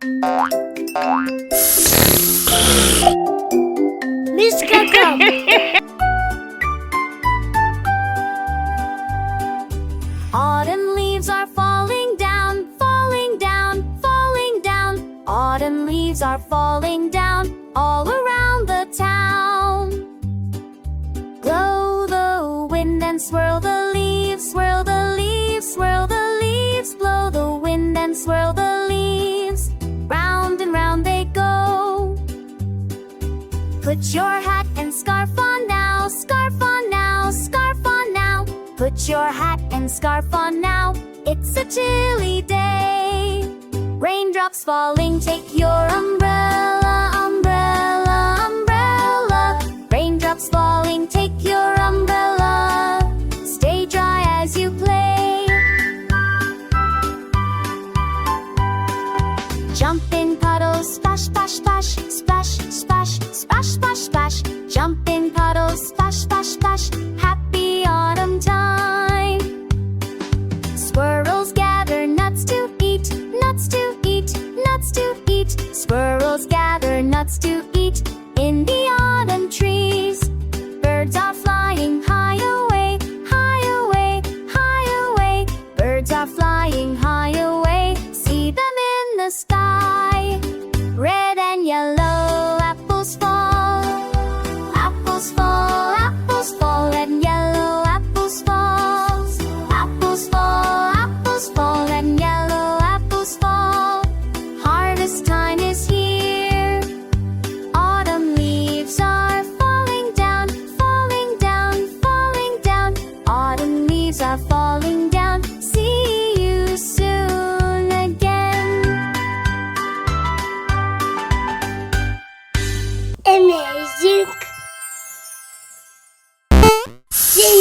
Miss Kakam. Autumn leaves are falling down, falling down, falling down. Autumn leaves are falling down all around the town. Blow the wind and swirl the leaves, swirl the leaves, swirl the leaves. Blow the wind and swirl the leaves, round and round they go. Put your hat and scarf on now, scarf on now, scarf on now. Put your hat and scarf on now, it's a chilly day. Raindrops falling, take your umbrella, umbrella, umbrella. Raindrops falling, take your umbrella. Stay dry as you play. Jump in puddles, splash, splash, splash, splash, splash, splash, splash, splash. Jump in puddles, splash, splash, splash. Happy autumn time. Squirrels gather nuts to eat, nuts to eat, nuts to eat. Squirrels gather nuts to eat in the autumn trees. Birds are flying high away, high away, high away. Birds are flying high away, see them in the sky. Red and yellow apples fall, apples fall, apples fall. Red and yellow apples fall, apples fall, apples fall. Red and yellow apples fall. Harvest time is here. Autumn leaves are falling down, falling down, falling down. Autumn leaves are falling down. See you soon again. Amazing. See